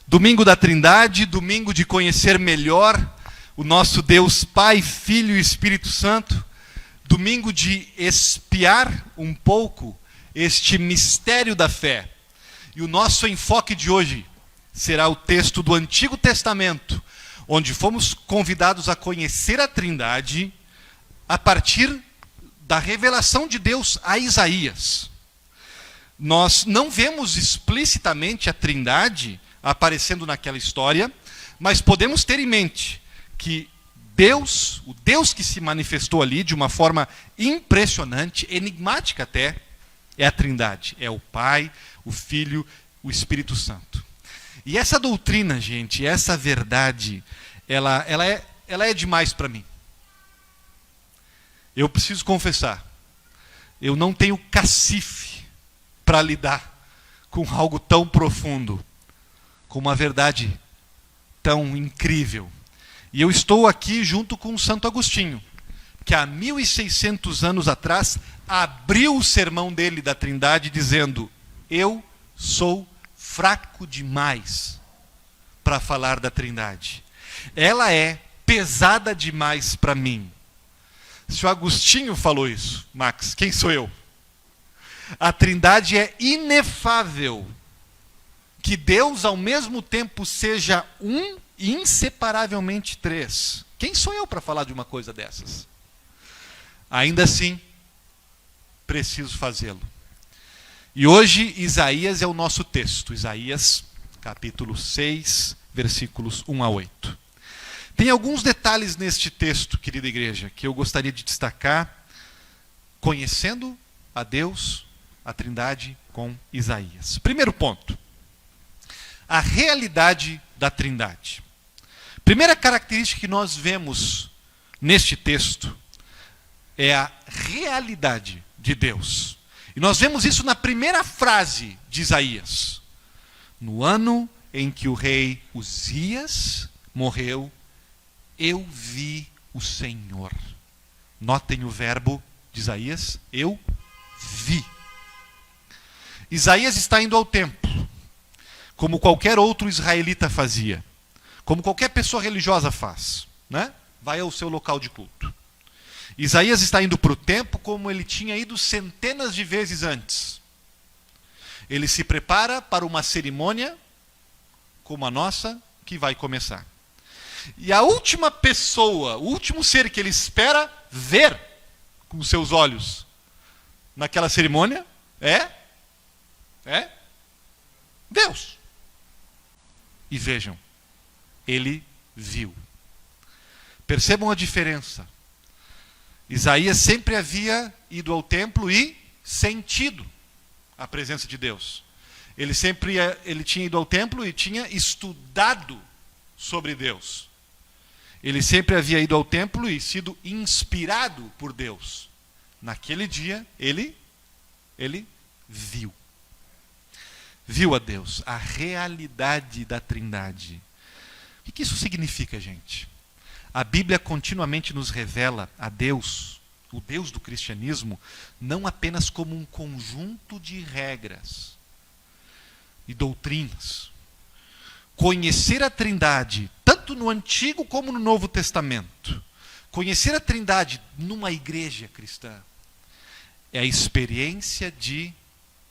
Domingo da Trindade, domingo de conhecer melhor o nosso Deus Pai, Filho e Espírito Santo, domingo de espiar um pouco este mistério da fé. E o nosso enfoque de hoje será o texto do Antigo Testamento, onde fomos convidados a conhecer a Trindade a partir da revelação de Deus a Isaías. Nós não vemos explicitamente a Trindade aparecendo naquela história, mas podemos ter em mente que Deus, o Deus que se manifestou ali de uma forma impressionante, enigmática até, é a Trindade. É o Pai, o Filho, o Espírito Santo. E essa doutrina, gente, essa verdade, ela é demais para mim. Eu preciso confessar, eu não tenho cacife para lidar com algo tão profundo, com uma verdade tão incrível. E eu estou aqui junto com Santo Agostinho, que há 1600 anos atrás abriu o sermão dele da Trindade dizendo: eu sou fraco demais para falar da Trindade. Ela é pesada demais para mim. Se o Agostinho falou isso, Max, quem sou eu? A Trindade é inefável. Que Deus ao mesmo tempo seja um e inseparavelmente três. Quem sou eu para falar de uma coisa dessas? Ainda assim, preciso fazê-lo. E hoje Isaías é o nosso texto. Isaías, capítulo 6, versículos 1 a 8. Tem alguns detalhes neste texto, querida igreja, que eu gostaria de destacar, conhecendo a Deus, a Trindade, com Isaías. Primeiro ponto. A realidade da Trindade. Primeira característica que nós vemos neste texto é a realidade de Deus. E nós vemos isso na primeira frase de Isaías. No ano em que o rei Uzias morreu, eu vi o Senhor. Notem o verbo de Isaías, eu vi. Isaías está indo ao templo, como qualquer outro israelita fazia, como qualquer pessoa religiosa faz, né? Vai ao seu local de culto. Isaías está indo para o templo como ele tinha ido centenas de vezes antes. Ele se prepara para uma cerimônia como a nossa, que vai começar. E a última pessoa, o último ser que ele espera ver com os seus olhos naquela cerimônia é Deus. E vejam, ele viu. Percebam a diferença. Isaías sempre havia ido ao templo e sentido a presença de Deus. Ele tinha ido ao templo e tinha estudado sobre Deus. Ele sempre havia ido ao templo e sido inspirado por Deus. Naquele dia, ele viu. Viu a Deus, a realidade da Trindade. O que isso significa, gente? A Bíblia continuamente nos revela a Deus, o Deus do cristianismo, não apenas como um conjunto de regras e doutrinas. Conhecer a Trindade, tanto no Antigo como no Novo Testamento, conhecer a Trindade numa igreja cristã, é a experiência de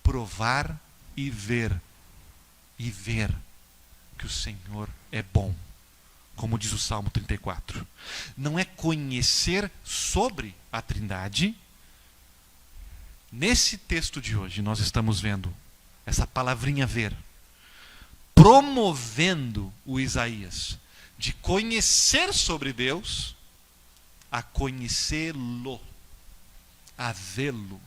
provar e ver que o Senhor é bom, como diz o Salmo 34. Não é conhecer sobre a Trindade. Nesse texto de hoje, nós estamos vendo essa palavrinha ver, promovendo o Isaías de conhecer sobre Deus a conhecê-lo, a vê-lo.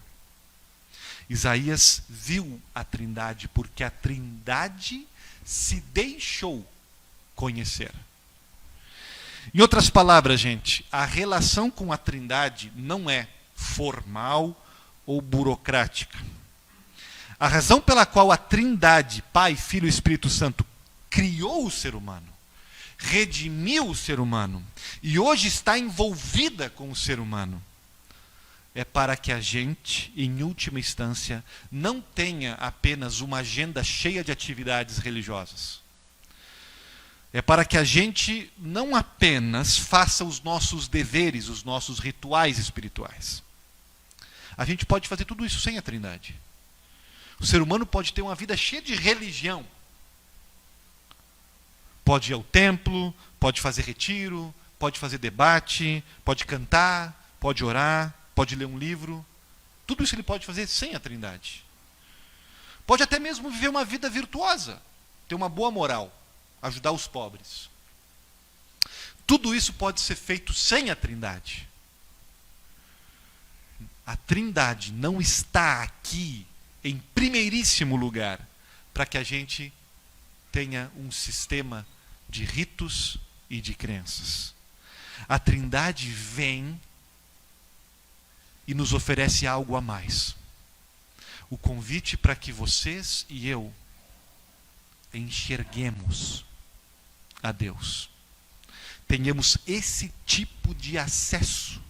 Isaías viu a Trindade porque a Trindade se deixou conhecer. Em outras palavras, gente, a relação com a Trindade não é formal ou burocrática. A razão pela qual a Trindade, Pai, Filho e Espírito Santo, criou o ser humano, redimiu o ser humano e hoje está envolvida com o ser humano, é para que a gente, em última instância, não tenha apenas uma agenda cheia de atividades religiosas, é para que a gente não apenas faça os nossos deveres, os nossos rituais espirituais. A gente pode fazer tudo isso sem a Trindade. O ser humano pode ter uma vida cheia de religião. Pode ir ao templo, pode fazer retiro, pode fazer debate, pode cantar, pode orar, pode ler um livro. Tudo isso ele pode fazer sem a Trindade. Pode até mesmo viver uma vida virtuosa, ter uma boa moral, ajudar os pobres. Tudo isso pode ser feito sem a Trindade. A Trindade não está aqui em primeiríssimo lugar para que a gente tenha um sistema de ritos e de crenças. A Trindade vem e nos oferece algo a mais. O convite para que vocês e eu enxerguemos a Deus. Tenhamos esse tipo de acesso,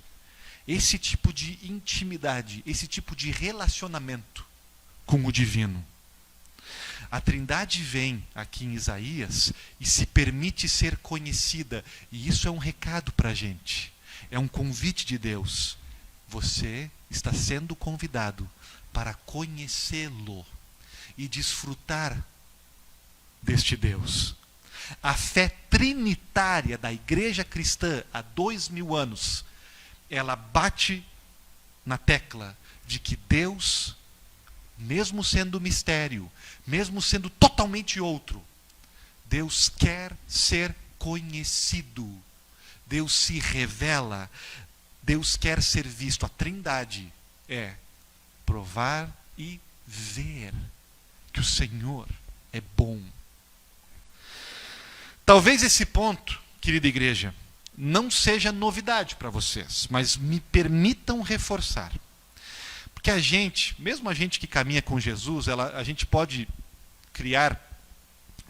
esse tipo de intimidade, esse tipo de relacionamento com o divino. A Trindade vem aqui em Isaías e se permite ser conhecida. E isso é um recado para a gente. É um convite de Deus. Você está sendo convidado para conhecê-lo e desfrutar deste Deus. A fé trinitária da igreja cristã há 2000 anos, ela bate na tecla de que Deus, mesmo sendo mistério, mesmo sendo totalmente outro, Deus quer ser conhecido. Deus se revela. Deus quer ser visto. A Trindade é provar e ver que o Senhor é bom. Talvez esse ponto, querida igreja, não seja novidade para vocês, mas me permitam reforçar. Porque a gente, mesmo a gente que caminha com Jesus, a gente pode criar,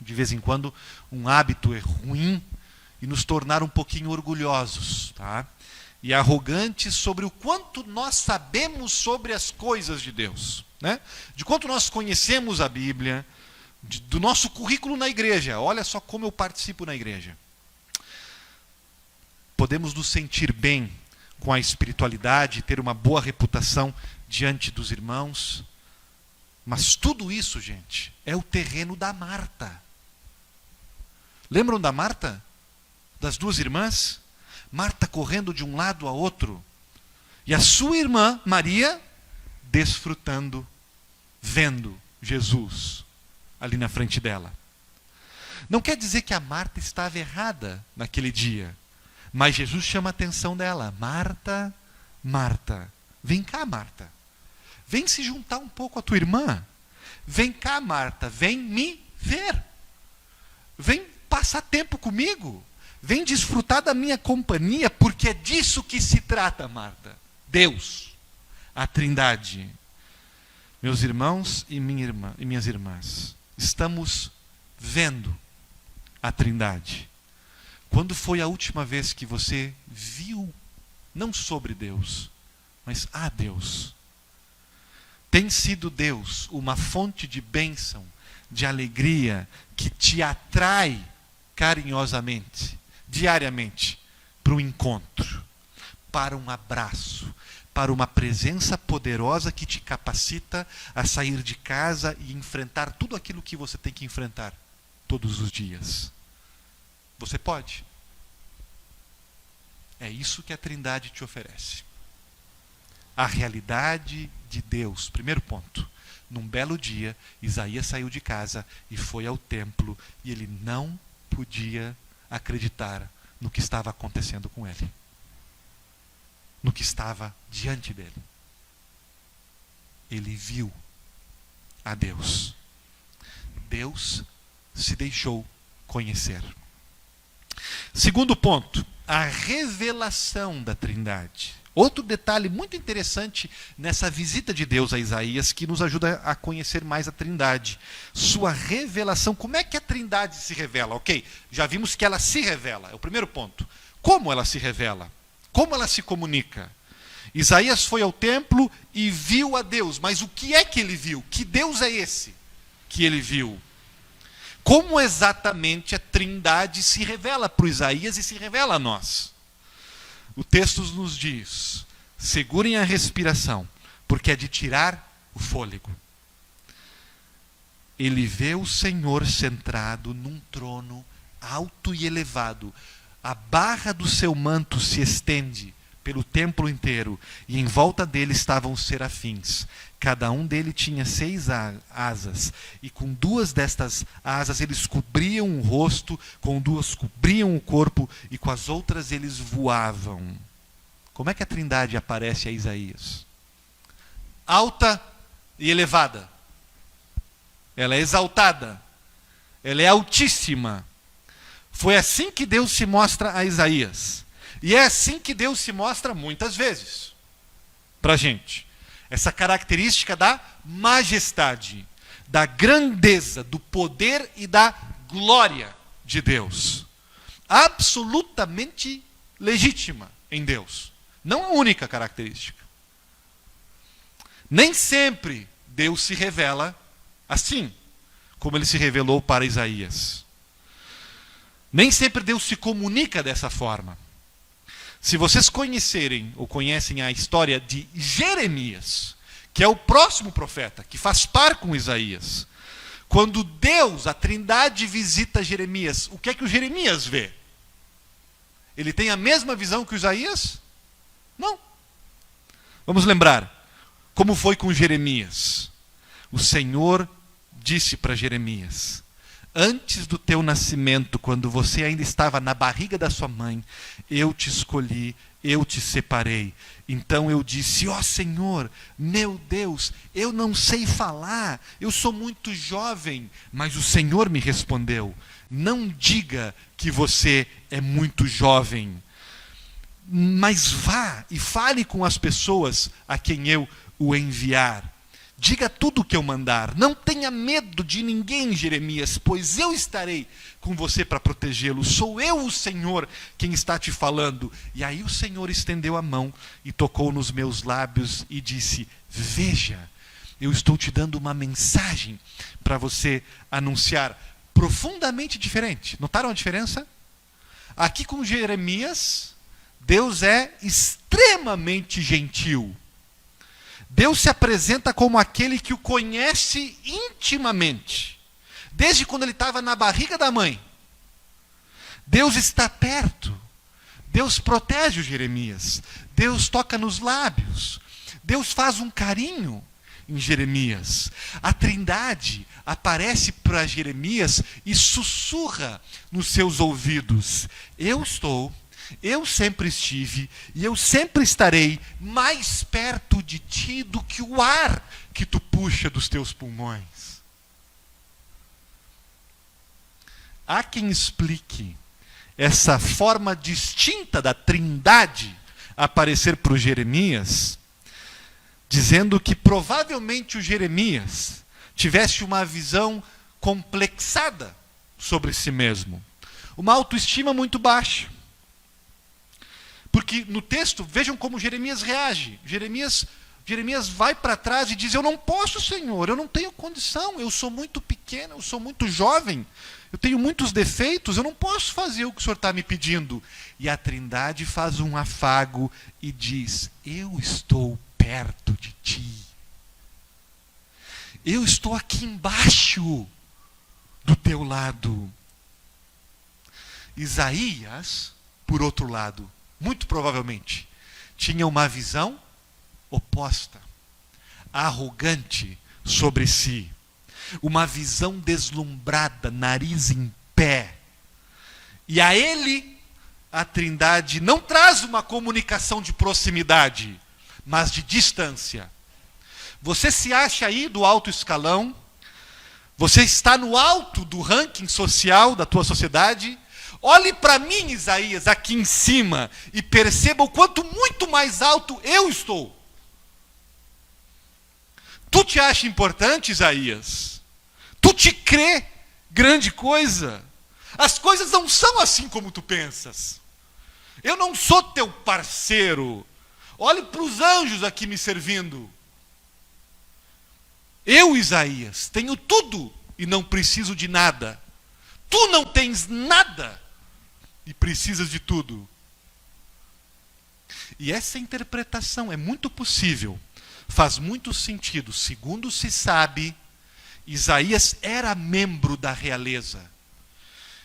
de vez em quando, um hábito ruim e nos tornar um pouquinho orgulhosos, tá? E arrogantes sobre o quanto nós sabemos sobre as coisas de Deus, né? De quanto nós conhecemos a Bíblia, do nosso currículo na igreja. Olha só como eu participo na igreja. Podemos nos sentir bem com a espiritualidade, ter uma boa reputação diante dos irmãos, mas tudo isso, gente, é o terreno da Marta. Lembram da Marta? Das duas irmãs? Marta correndo de um lado a outro, e a sua irmã, Maria, desfrutando, vendo Jesus ali na frente dela. Não quer dizer que a Marta estava errada naquele dia, mas Jesus chama a atenção dela. Marta, Marta, vem cá, Marta. Vem se juntar um pouco à tua irmã. Vem cá, Marta, vem me ver. Vem passar tempo comigo. Vem desfrutar da minha companhia, porque é disso que se trata, Marta. Deus, a Trindade. Meus irmãos e minhas irmãs, estamos vendo a Trindade. Quando foi a última vez que você viu, não sobre Deus, mas a Deus? Tem sido Deus uma fonte de bênção, de alegria, que te atrai carinhosamente, diariamente, para um encontro, para um abraço, para uma presença poderosa que te capacita a sair de casa e enfrentar tudo aquilo que você tem que enfrentar todos os dias? Você pode. É isso que a Trindade te oferece. A realidade de Deus. Primeiro ponto. Num belo dia, Isaías saiu de casa e foi ao templo, e ele não podia acreditar no que estava acontecendo com ele. No que estava diante dele. Ele viu a Deus. Deus se deixou conhecer. Segundo ponto, a revelação da Trindade. Outro detalhe muito interessante nessa visita de Deus a Isaías, que nos ajuda a conhecer mais a Trindade. Sua revelação. Como é que a Trindade se revela? Ok, já vimos que ela se revela, é o primeiro ponto. Como ela se revela? Como ela se comunica? Isaías foi ao templo e viu a Deus, mas o que é que ele viu? Que Deus é esse que ele viu? Como exatamente a Trindade se revela para o Isaías e se revela a nós? O texto nos diz: segurem a respiração, porque é de tirar o fôlego. Ele vê o Senhor sentado num trono alto e elevado. A barra do seu manto se estende pelo templo inteiro, e em volta dele estavam os serafins. Cada um dele tinha 6 asas, e com 2 destas asas eles cobriam o rosto, com 2 cobriam o corpo, e com as outras eles voavam. Como é que a Trindade aparece a Isaías? Alta e elevada. Ela é exaltada. Ela é altíssima. Foi assim que Deus se mostra a Isaías. E é assim que Deus se mostra muitas vezes para a gente. Essa característica da majestade, da grandeza, do poder e da glória de Deus. Absolutamente legítima em Deus. Não a única característica. Nem sempre Deus se revela assim, como ele se revelou para Isaías. Nem sempre Deus se comunica dessa forma. Se vocês conhecerem ou conhecem a história de Jeremias, que é o próximo profeta, que faz par com Isaías, quando Deus, a Trindade, visita Jeremias, o que é que o Jeremias vê? Ele tem a mesma visão que o Isaías? Não. Vamos lembrar como foi com Jeremias. O Senhor disse para Jeremias: antes do teu nascimento, quando você ainda estava na barriga da sua mãe, eu te escolhi, eu te separei. Então eu disse: ó Senhor, meu Deus, eu não sei falar, eu sou muito jovem. Mas o Senhor me respondeu: não diga que você é muito jovem, mas vá e fale com as pessoas a quem eu o enviar. Diga tudo o que eu mandar. Não tenha medo de ninguém, Jeremias, pois eu estarei com você para protegê-lo. Sou eu, o Senhor, quem está te falando. E aí o Senhor estendeu a mão e tocou nos meus lábios e disse: veja, eu estou te dando uma mensagem para você anunciar, profundamente diferente. Notaram a diferença? Aqui com Jeremias, Deus é extremamente gentil. Deus se apresenta como aquele que o conhece intimamente, desde quando ele estava na barriga da mãe. Deus está perto. Deus protege o Jeremias. Deus toca nos lábios. Deus faz um carinho em Jeremias. A Trindade aparece para Jeremias e sussurra nos seus ouvidos: eu sempre estive e eu sempre estarei mais perto de ti do que o ar que tu puxa dos teus pulmões. Há quem explique essa forma distinta da Trindade aparecer para o Jeremias, dizendo que provavelmente o Jeremias tivesse uma visão complexada sobre si mesmo, uma autoestima muito baixa. Porque no texto, vejam como Jeremias reage. Jeremias vai para trás e diz: eu não posso, Senhor, eu não tenho condição, eu sou muito pequeno, eu sou muito jovem, eu tenho muitos defeitos, eu não posso fazer o que o Senhor está me pedindo. E a Trindade faz um afago e diz: eu estou perto de ti. Eu estou aqui embaixo do teu lado. Isaías, por outro lado, muito provavelmente, tinha uma visão oposta, arrogante sobre si. Uma visão deslumbrada, nariz em pé. E a ele, a Trindade não traz uma comunicação de proximidade, mas de distância. Você se acha aí do alto escalão, você está no alto do ranking social da tua sociedade. Olhe para mim, Isaías, aqui em cima, e perceba o quanto muito mais alto eu estou. Tu te acha importante, Isaías? Tu te crê grande coisa? As coisas não são assim como tu pensas. Eu não sou teu parceiro. Olhe para os anjos aqui me servindo. Eu, Isaías, tenho tudo e não preciso de nada. Tu não tens nada e precisas de tudo. E essa interpretação é muito possível, faz muito sentido. Segundo se sabe, Isaías era membro da realeza.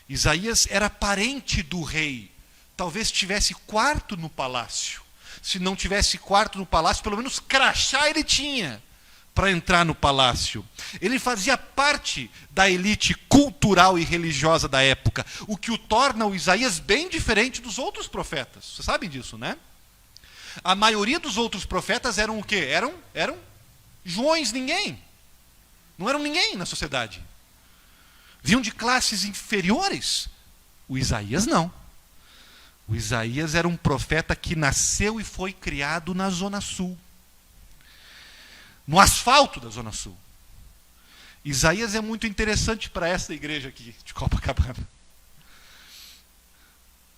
Isaías era parente do rei. Talvez tivesse quarto no palácio. Se não tivesse quarto no palácio, pelo menos crachá ele tinha para entrar no palácio. Ele fazia parte da elite cultural e religiosa da época, o que o torna o Isaías bem diferente dos outros profetas. Vocês sabem disso, né? A maioria dos outros profetas eram o quê? Eram joões, ninguém. Não eram ninguém na sociedade. Vinham de classes inferiores. O Isaías não. O Isaías era um profeta que nasceu e foi criado na Zona Sul. No asfalto da Zona Sul. Isaías é muito interessante para essa igreja aqui de Copacabana.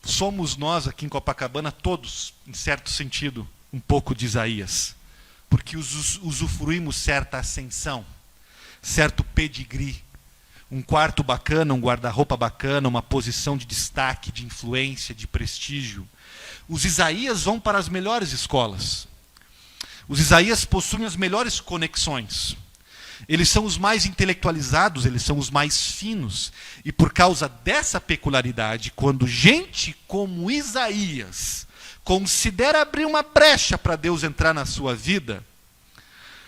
Somos nós aqui em Copacabana todos, em certo sentido, um pouco de Isaías. Porque usufruímos certa ascensão, certo pedigree. Um quarto bacana, um guarda-roupa bacana, uma posição de destaque, de influência, de prestígio. Os Isaías vão para as melhores escolas. Os Isaías possuem as melhores conexões. Eles são os mais intelectualizados, eles são os mais finos. E por causa dessa peculiaridade, quando gente como Isaías considera abrir uma brecha para Deus entrar na sua vida,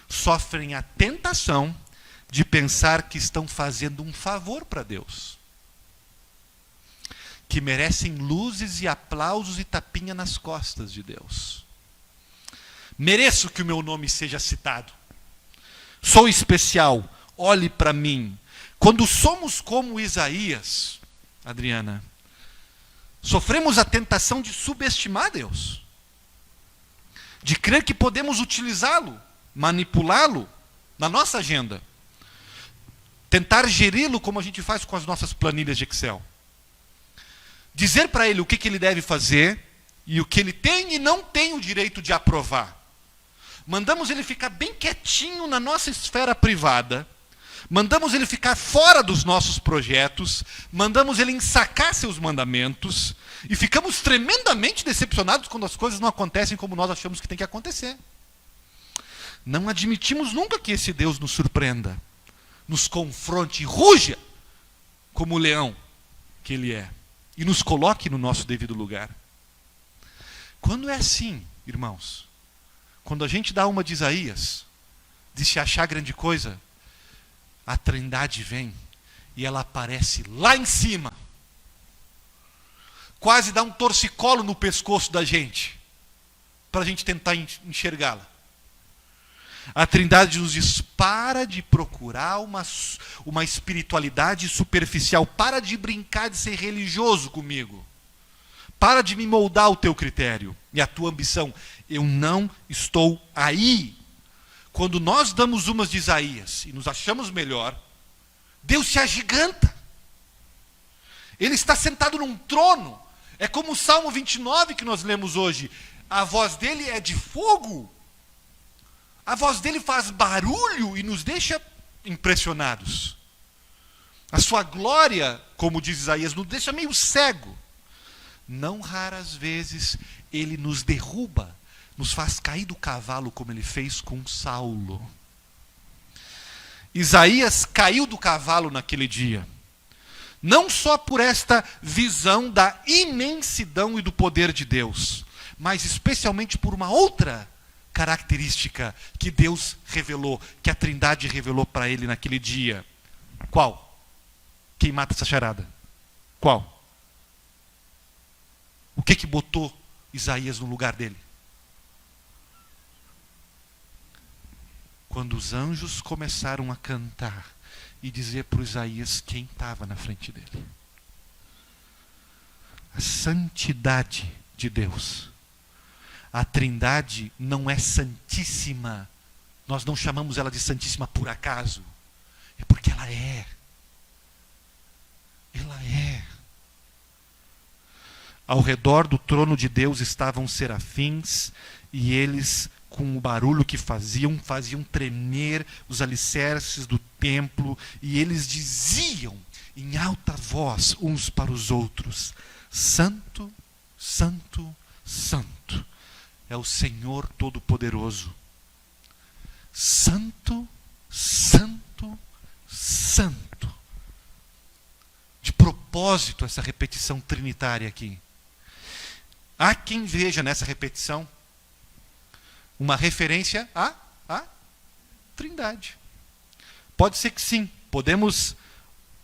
sofrem a tentação de pensar que estão fazendo um favor para Deus. Que merecem luzes e aplausos e tapinha nas costas de Deus. Mereço que o meu nome seja citado. Sou especial, olhe para mim. Quando somos como Isaías, Adriana, sofremos a tentação de subestimar Deus. De crer que podemos utilizá-lo, manipulá-lo na nossa agenda. Tentar geri-lo como a gente faz com as nossas planilhas de Excel. Dizer para ele o que ele deve fazer e o que ele tem e não tem o direito de aprovar. Mandamos ele ficar bem quietinho na nossa esfera privada. Mandamos ele ficar fora dos nossos projetos. Mandamos ele ensacar seus mandamentos. E ficamos tremendamente decepcionados quando as coisas não acontecem como nós achamos que tem que acontecer. Não admitimos nunca que esse Deus nos surpreenda, nos confronte, ruja como o leão que ele é, e nos coloque no nosso devido lugar. Quando é assim, irmãos, quando a gente dá uma de Isaías, de se achar grande coisa, a Trindade vem e ela aparece lá em cima, quase dá um torcicolo no pescoço da gente, para a gente tentar enxergá-la. A Trindade nos diz: para de procurar uma espiritualidade superficial, para de brincar de ser religioso comigo, para de me moldar ao teu critério e a tua ambição. Eu não estou aí. Quando nós damos umas de Isaías e nos achamos melhor, Deus se agiganta. Ele está sentado num trono. É como o Salmo 29 que nós lemos hoje. A voz dele é de fogo. A voz dele faz barulho e nos deixa impressionados. A sua glória, como diz Isaías, nos deixa meio cego. Não raras vezes ele nos derruba, nos faz cair do cavalo, como ele fez com Saulo. Isaías caiu do cavalo naquele dia. Não só por esta visão da imensidão e do poder de Deus, mas especialmente por uma outra característica que Deus revelou, que a Trindade revelou para ele naquele dia. Qual? Quem mata essa charada? Qual? O que botou Isaías no lugar dele? Quando os anjos começaram a cantar e dizer para Isaías quem estava na frente dele. A santidade de Deus. A Trindade não é santíssima. Nós não chamamos ela de santíssima por acaso. É porque ela é. Ela é. Ao redor do trono de Deus estavam serafins, e eles, com o barulho que faziam tremer os alicerces do templo, e eles diziam em alta voz uns para os outros: Santo, Santo, Santo é o Senhor Todo-Poderoso. Santo, Santo, Santo. De propósito, essa repetição trinitária aqui. Há quem veja nessa repetição uma referência à Trindade. Pode ser que sim. Podemos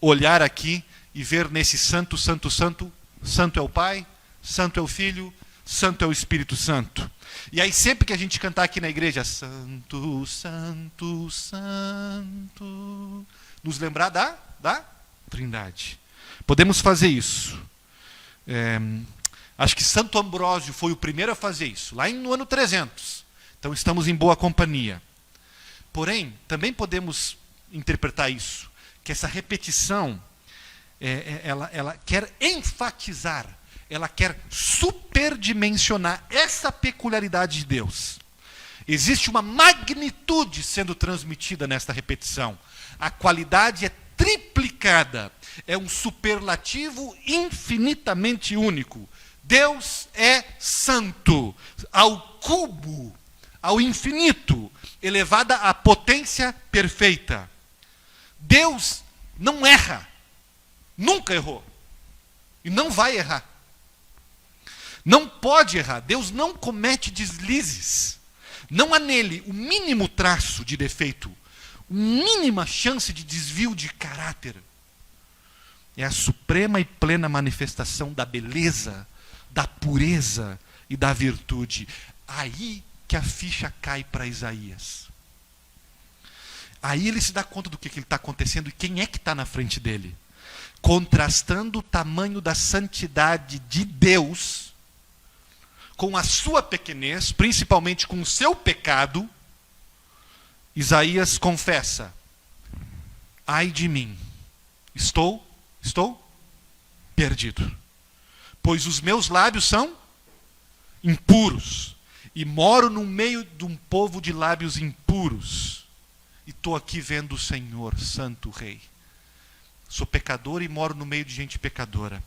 olhar aqui e ver nesse Santo, Santo, Santo, Santo é o Pai, Santo é o Filho, Santo é o Espírito Santo. E aí sempre que a gente cantar aqui na igreja, Santo, Santo, Santo, nos lembrar da Trindade. Podemos fazer isso. Acho que Santo Ambrósio foi o primeiro a fazer isso, lá no ano 300. Então estamos em boa companhia. Porém, também podemos interpretar isso, que essa repetição, ela quer enfatizar, ela quer superdimensionar essa peculiaridade de Deus. Existe uma magnitude sendo transmitida nesta repetição. A qualidade é triplicada. É um superlativo infinitamente único. Deus é santo, ao cubo, ao infinito, elevada à potência perfeita. Deus não erra, nunca errou, e não vai errar. Não pode errar, Deus não comete deslizes. Não há nele o mínimo traço de defeito, mínima chance de desvio de caráter. É a suprema e plena manifestação da beleza, da pureza e da virtude. Aí que a ficha cai para Isaías. Aí ele se dá conta do que está acontecendo e quem é que está na frente dele. Contrastando o tamanho da santidade de Deus com a sua pequenez, principalmente com o seu pecado, Isaías confessa: ai de mim, estou perdido, pois os meus lábios são impuros, e moro no meio de um povo de lábios impuros, e estou aqui vendo o Senhor, Santo Rei. Sou pecador e moro no meio de gente pecadora.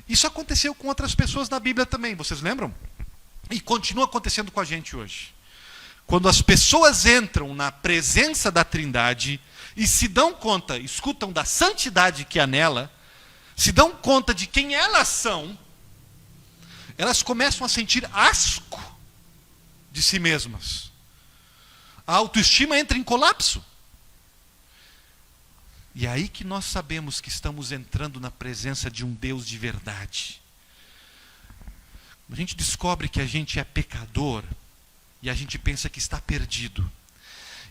Isso aconteceu com outras pessoas na Bíblia também, vocês lembram? E continua acontecendo com a gente hoje. Quando as pessoas entram na presença da Trindade e se dão conta, escutam da santidade que há nela, se dão conta de quem elas são, elas começam a sentir asco de si mesmas. A autoestima entra em colapso. E é aí que nós sabemos que estamos entrando na presença de um Deus de verdade. A gente descobre que a gente é pecador e a gente pensa que está perdido.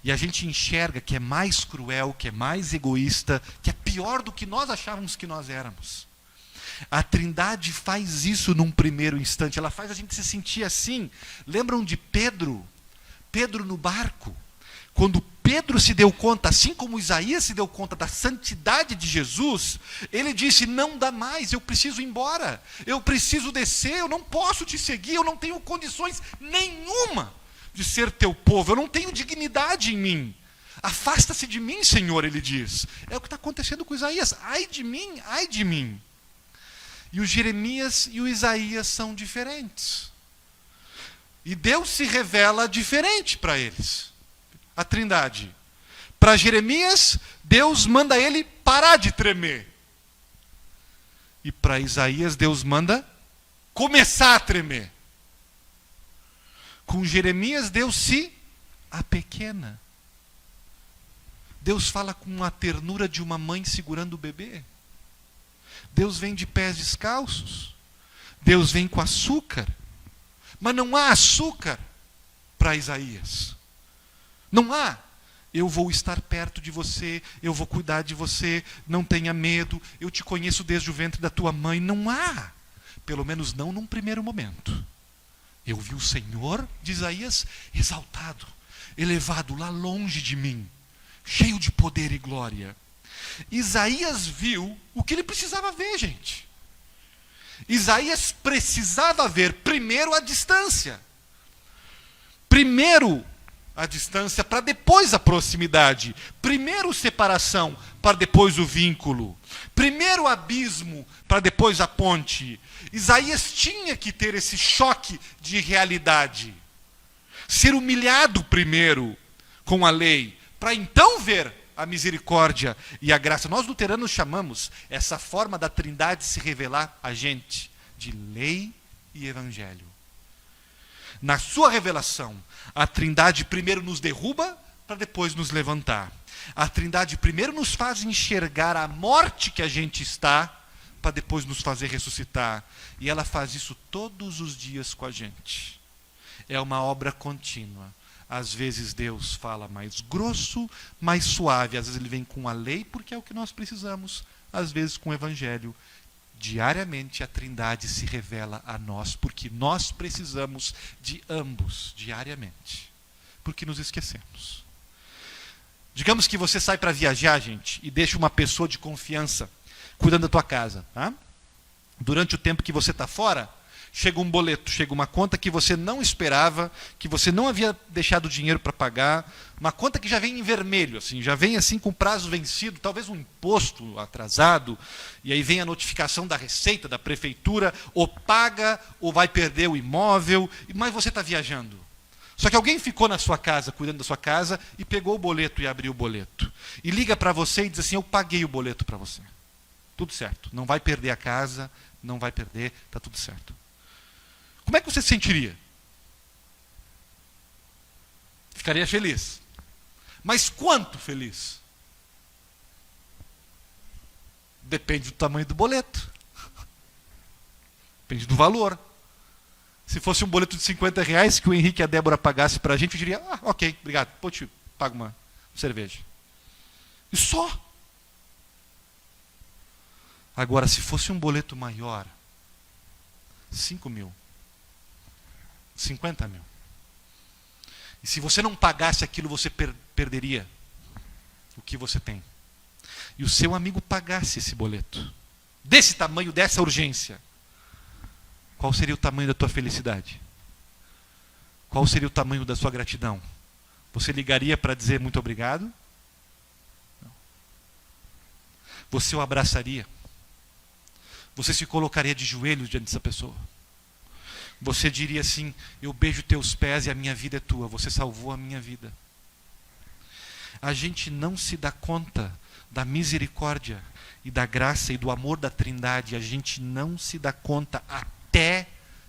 E a gente enxerga que é mais cruel, que é mais egoísta, que é pior do que nós achávamos que nós éramos. A Trindade faz isso num primeiro instante. Ela faz a gente se sentir assim. Lembram de Pedro? Pedro no barco. Quando Pedro se deu conta, assim como Isaías se deu conta da santidade de Jesus, ele disse: não dá mais, eu preciso ir embora. Eu preciso descer, eu não posso te seguir, eu não tenho condições nenhuma de ser teu povo, eu não tenho dignidade em mim. Afasta-se de mim, Senhor, ele diz. É o que está acontecendo com Isaías. Ai de mim, ai de mim. E o Jeremias e o Isaías são diferentes. E Deus se revela diferente para eles. A Trindade. Para Jeremias, Deus manda ele parar de tremer. E para Isaías, Deus manda começar a tremer. Com Jeremias, Deus se apequena. Deus fala com a ternura de uma mãe segurando o bebê. Deus vem de pés descalços. Deus vem com açúcar. Mas não há açúcar para Isaías. Não há. Eu vou estar perto de você, eu vou cuidar de você, não tenha medo, eu te conheço desde o ventre da tua mãe. Não há. Pelo menos não num primeiro momento. Eu vi o Senhor, de Isaías, exaltado, elevado lá longe de mim, cheio de poder e glória. Isaías viu o que ele precisava ver, gente. Isaías precisava ver primeiro a distância. Primeiro a distância para depois a proximidade. Primeiro separação para depois o vínculo. Primeiro o abismo para depois a ponte. Isaías tinha que ter esse choque de realidade. Ser humilhado primeiro com a lei, para então ver a misericórdia e a graça. Nós luteranos chamamos essa forma da Trindade se revelar a gente de lei e evangelho. Na sua revelação, a Trindade primeiro nos derruba para depois nos levantar. A Trindade primeiro nos faz enxergar a morte que a gente está para depois nos fazer ressuscitar. E ela faz isso todos os dias com a gente. É uma obra contínua. Às vezes Deus fala mais grosso, mais suave. Às vezes Ele vem com a lei porque é o que nós precisamos. Às vezes com o evangelho. Diariamente a Trindade se revela a nós, porque nós precisamos de ambos, diariamente. Porque nos esquecemos. Digamos que você sai para viajar, gente, e deixa uma pessoa de confiança cuidando da tua casa. Tá? Durante o tempo que você está fora, chega um boleto, chega uma conta que você não esperava, que você não havia deixado dinheiro para pagar, uma conta que já vem em vermelho, assim, já vem assim com prazo vencido, talvez um imposto atrasado, e aí vem a notificação da Receita, da Prefeitura, ou paga, ou vai perder o imóvel, mas você está viajando. Só que alguém ficou na sua casa, cuidando da sua casa, e pegou o boleto e abriu o boleto. E liga para você e diz assim, eu paguei o boleto para você. Tudo certo, não vai perder a casa, não vai perder, está tudo certo. Como é que você se sentiria? Ficaria feliz. Mas quanto feliz? Depende do tamanho do boleto. Depende do valor. Se fosse um boleto de R$50 que o Henrique e a Débora pagassem para a gente, eu diria, ok, obrigado, pô, te pago uma cerveja. E só. Agora, se fosse um boleto maior, 5 mil, 50 mil. E se você não pagasse aquilo, você perderia o que você tem. E o seu amigo pagasse esse boleto, desse tamanho, dessa urgência, qual seria o tamanho da tua felicidade? Qual seria o tamanho da sua gratidão? Você ligaria para dizer muito obrigado? Não. Você o abraçaria? Você se colocaria de joelhos diante dessa pessoa? Você diria assim, eu beijo teus pés e a minha vida é tua, você salvou a minha vida. A gente não se dá conta da misericórdia e da graça e do amor da Trindade, a gente não se dá conta até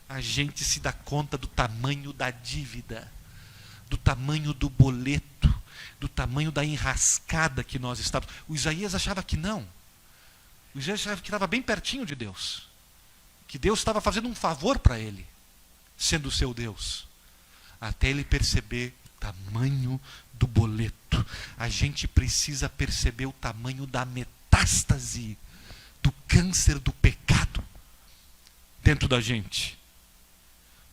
a gente se dá conta do tamanho da dívida, do tamanho do boleto, do tamanho da enrascada que nós estávamos. O Isaías achava que não. O Isaías achava que estava bem pertinho de Deus. Que Deus estava fazendo um favor para ele, sendo o seu Deus. Até ele perceber o tamanho do boleto. A gente precisa perceber o tamanho da metástase, do câncer do pecado dentro da gente.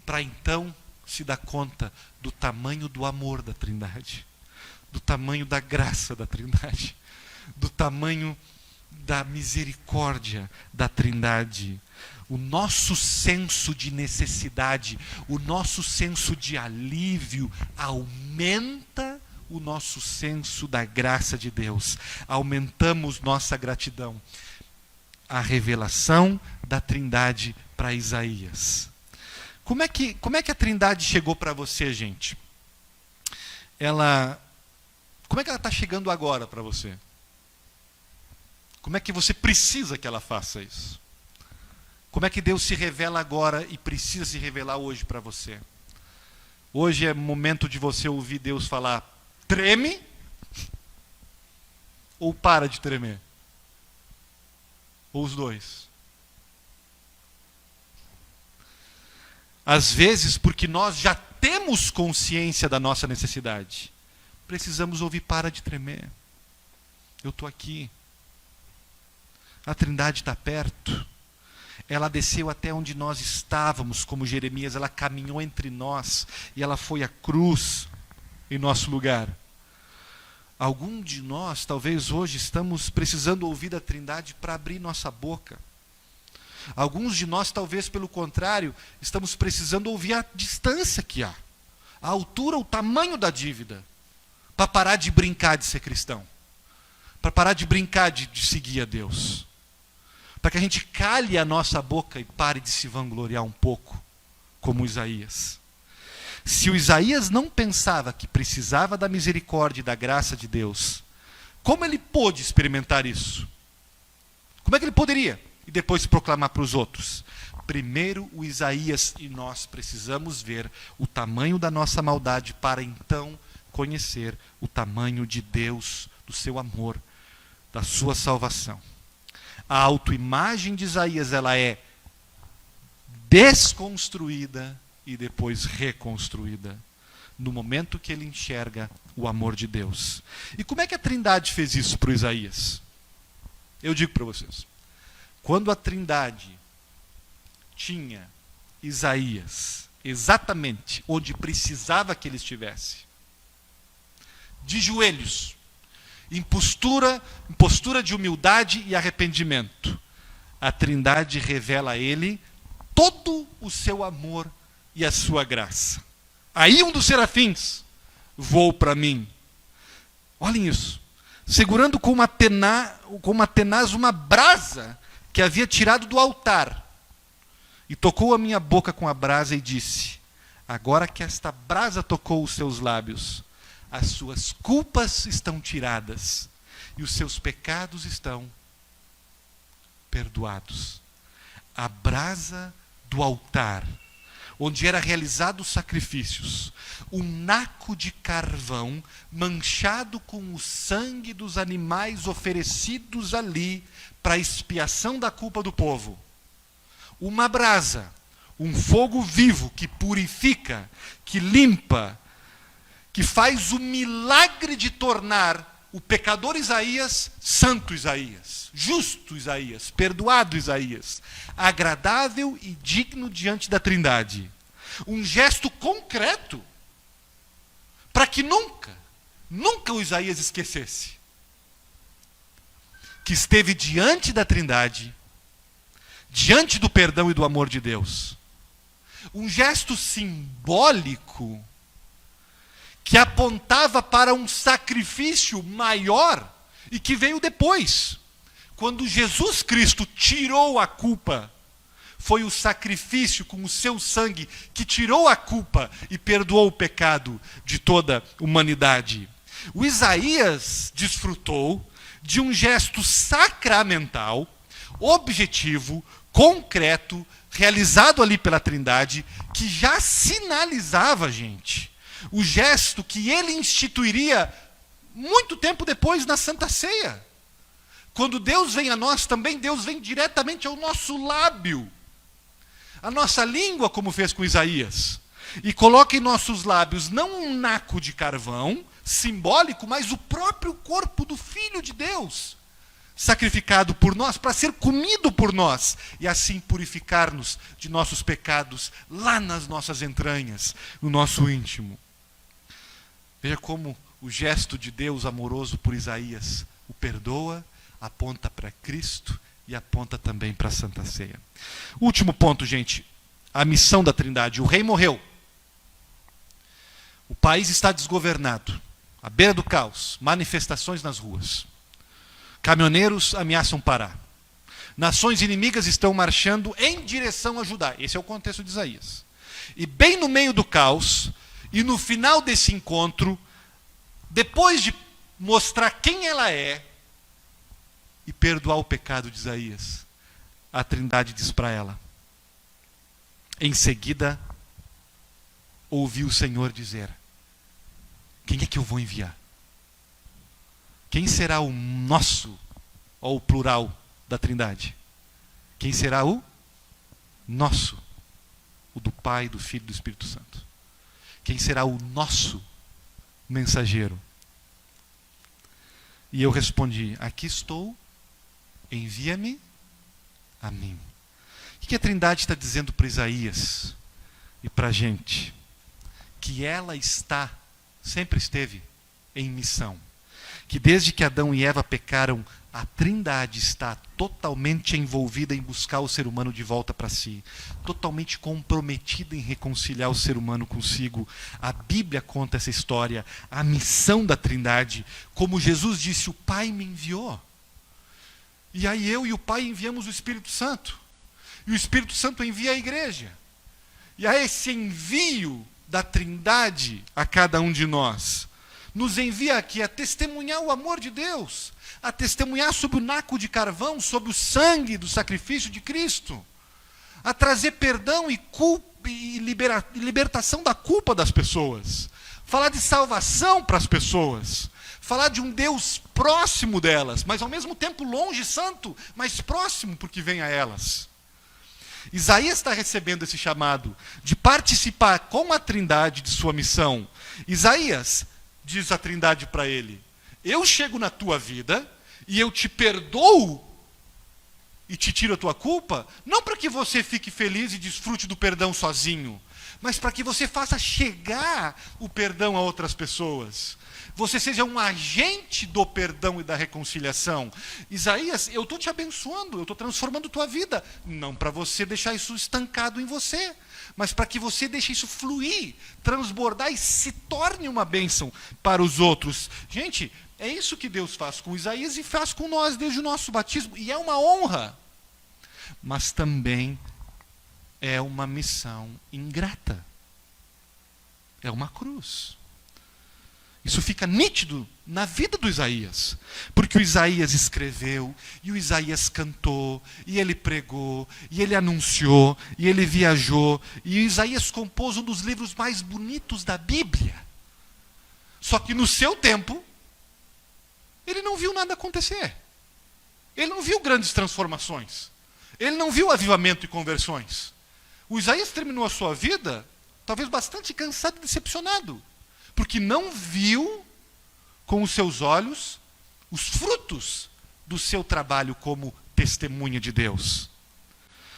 Para então se dar conta do tamanho do amor da Trindade, do tamanho da graça da Trindade, do tamanho da misericórdia da Trindade. O nosso senso de necessidade, o nosso senso de alívio aumenta o nosso senso da graça de Deus. Aumentamos nossa gratidão. A revelação da Trindade para Isaías. Como é que a Trindade chegou para você, gente? Como é que ela está chegando agora para você? Como é que você precisa que ela faça isso? Como é que Deus se revela agora e precisa se revelar hoje para você? Hoje é momento de você ouvir Deus falar, treme, ou para de tremer? Ou os dois? Às vezes, porque nós já temos consciência da nossa necessidade, precisamos ouvir, para de tremer. Eu estou aqui. A Trindade está perto. Ela desceu até onde nós estávamos, como Jeremias, ela caminhou entre nós e ela foi à cruz em nosso lugar. Algum de nós, talvez hoje, estamos precisando ouvir da Trindade para abrir nossa boca. Alguns de nós, talvez pelo contrário, estamos precisando ouvir a distância que há. a altura, o tamanho da dívida, para parar de brincar de ser cristão, para parar de brincar de seguir a Deus, para que a gente calhe a nossa boca e pare de se vangloriar um pouco, como Isaías. Se o Isaías não pensava que precisava da misericórdia e da graça de Deus, como ele pôde experimentar isso? Como é que ele poderia? E depois proclamar para os outros? Primeiro o Isaías e nós precisamos ver o tamanho da nossa maldade para então conhecer o tamanho de Deus, do seu amor, da sua salvação. A autoimagem de Isaías, ela é desconstruída e depois reconstruída no momento que ele enxerga o amor de Deus. E como é que a Trindade fez isso para o Isaías? Eu digo para vocês, quando a Trindade tinha Isaías exatamente onde precisava que ele estivesse, de joelhos, em postura de humildade e arrependimento, a Trindade revela a ele todo o seu amor e a sua graça. Aí um dos serafins voou para mim. Olhem isso. Segurando com uma tenaz uma brasa que havia tirado do altar. E tocou a minha boca com a brasa e disse: agora que esta brasa tocou os seus lábios, as suas culpas estão tiradas e os seus pecados estão perdoados. A brasa do altar, onde era realizado os sacrifícios, um naco de carvão manchado com o sangue dos animais oferecidos ali para a expiação da culpa do povo. Uma brasa, um fogo vivo que purifica, que limpa, que faz o milagre de tornar o pecador Isaías santo Isaías, justo Isaías, perdoado Isaías, agradável e digno diante da Trindade. Um gesto concreto para que nunca o Isaías esquecesse que esteve diante da Trindade, diante do perdão e do amor de Deus. Um gesto simbólico que apontava para um sacrifício maior e que veio depois. Quando Jesus Cristo tirou a culpa, foi o sacrifício com o seu sangue que tirou a culpa e perdoou o pecado de toda a humanidade. O Isaías desfrutou de um gesto sacramental, objetivo, concreto, realizado ali pela Trindade, que já sinalizava, gente, o gesto que ele instituiria muito tempo depois na Santa Ceia. Quando Deus vem a nós também, Deus vem diretamente ao nosso lábio, a nossa língua, como fez com Isaías, e coloca em nossos lábios não um naco de carvão simbólico, mas o próprio corpo do Filho de Deus, sacrificado por nós, para ser comido por nós, e assim purificar-nos de nossos pecados lá nas nossas entranhas, no nosso íntimo. Veja como o gesto de Deus amoroso por Isaías o perdoa, aponta para Cristo e aponta também para a Santa Ceia. Último ponto, gente, a missão da Trindade. O rei morreu. O país está desgovernado, à beira do caos, manifestações nas ruas. Caminhoneiros ameaçam parar. Nações inimigas estão marchando em direção a Judá. Esse é o contexto de Isaías. E bem no meio do caos, e no final desse encontro, depois de mostrar quem ela é e perdoar o pecado de Isaías, a Trindade diz para ela. Em seguida, ouviu o Senhor dizer: quem é que eu vou enviar? Quem será o nosso, ou o plural da Trindade? Quem será o nosso? O do Pai, do Filho e do Espírito Santo. Quem será o nosso mensageiro? E eu respondi: aqui estou, envia-me a mim. O que a Trindade está dizendo para Isaías e para a gente? Que ela está, sempre esteve em missão. que desde que Adão e Eva pecaram, a Trindade está totalmente envolvida em buscar o ser humano de volta para si, totalmente comprometida em reconciliar o ser humano consigo. A Bíblia conta essa história, a missão da Trindade, como Jesus disse: o Pai me enviou. E aí eu e o Pai enviamos o Espírito Santo. E o Espírito Santo envia a igreja. E a esse envio da Trindade a cada um de nós, nos envia aqui a testemunhar o amor de Deus, a testemunhar sobre o naco de carvão, sobre o sangue do sacrifício de Cristo, a trazer perdão e culpa e libertação da culpa das pessoas, falar de salvação para as pessoas, falar de um Deus próximo delas, mas ao mesmo tempo longe, santo, mas próximo porque vem a elas. Isaías está recebendo esse chamado de participar com a Trindade de sua missão. Isaías diz a Trindade para ele: eu chego na tua vida e eu te perdoo e te tiro a tua culpa, não para que você fique feliz e desfrute do perdão sozinho, mas para que você faça chegar o perdão a outras pessoas. Você seja um agente do perdão e da reconciliação. Isaías, eu estou te abençoando, eu estou transformando tua vida. Não para você deixar isso estancado em você, mas para que você deixe isso fluir, transbordar e se torne uma bênção para os outros. Gente, é isso que Deus faz com Isaías e faz com nós desde o nosso batismo. E é uma honra, mas também é uma missão ingrata. É uma cruz. Isso fica nítido na vida do Isaías, porque o Isaías escreveu, e o Isaías cantou, e ele pregou, e ele anunciou, e ele viajou, e o Isaías compôs um dos livros mais bonitos da Bíblia. Só que no seu tempo, ele não viu nada acontecer. Ele não viu grandes transformações. Ele não viu avivamento e conversões. O Isaías terminou a sua vida, talvez bastante cansado e decepcionado, porque não viu com os seus olhos os frutos do seu trabalho como testemunha de Deus.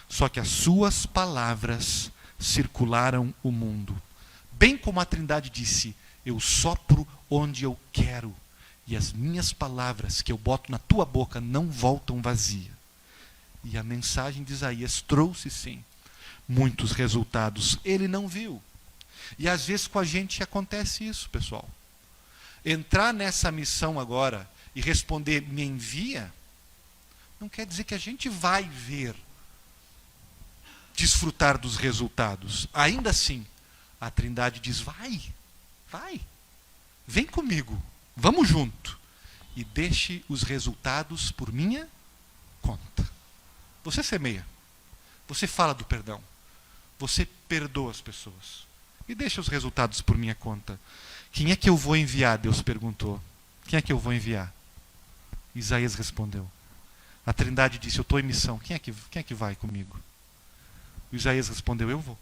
Só que as suas palavras circularam o mundo. Bem como a Trindade disse: eu sopro onde eu quero, e as minhas palavras que eu boto na tua boca não voltam vazia. E a mensagem de Isaías trouxe, sim, muitos resultados. Ele não viu. E às vezes com a gente acontece isso, pessoal. Entrar nessa missão agora e responder me envia, não quer dizer que a gente vai ver, desfrutar dos resultados. Ainda assim, a Trindade diz: vai, vem comigo, vamos junto. E deixe os resultados por minha conta. Você semeia, você fala do perdão, você perdoa as pessoas. E deixa os resultados por minha conta. Quem é que eu vou enviar? Deus perguntou. Quem é que eu vou enviar? Isaías respondeu. A Trindade disse: eu estou em missão. Quem é que vai comigo? O Isaías respondeu: eu vou.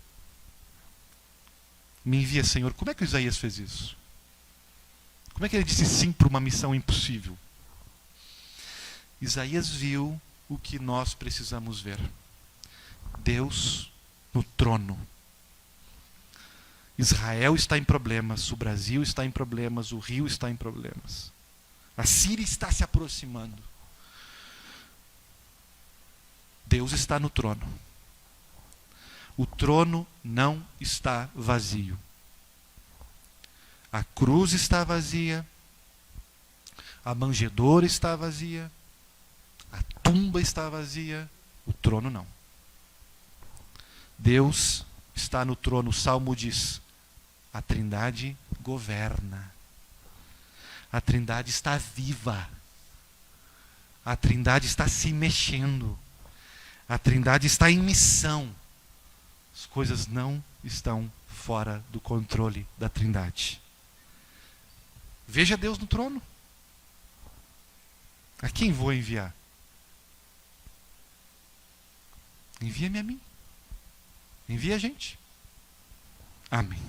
Me envia, Senhor. Como é que o Isaías fez isso? Como é que ele disse sim para uma missão impossível? Isaías viu o que nós precisamos ver. Deus no trono. Israel está em problemas, o Brasil está em problemas, o Rio está em problemas. A Síria está se aproximando. Deus está no trono. O trono não está vazio. A cruz está vazia, a manjedoura está vazia, a tumba está vazia, o trono não. Deus está no trono. O Salmo diz: a Trindade governa. A Trindade está viva. A Trindade está se mexendo. A Trindade está em missão. As coisas não estão fora do controle da Trindade. Veja Deus no trono. A quem vou enviar? Envia-me a mim. Envia a gente. Amém.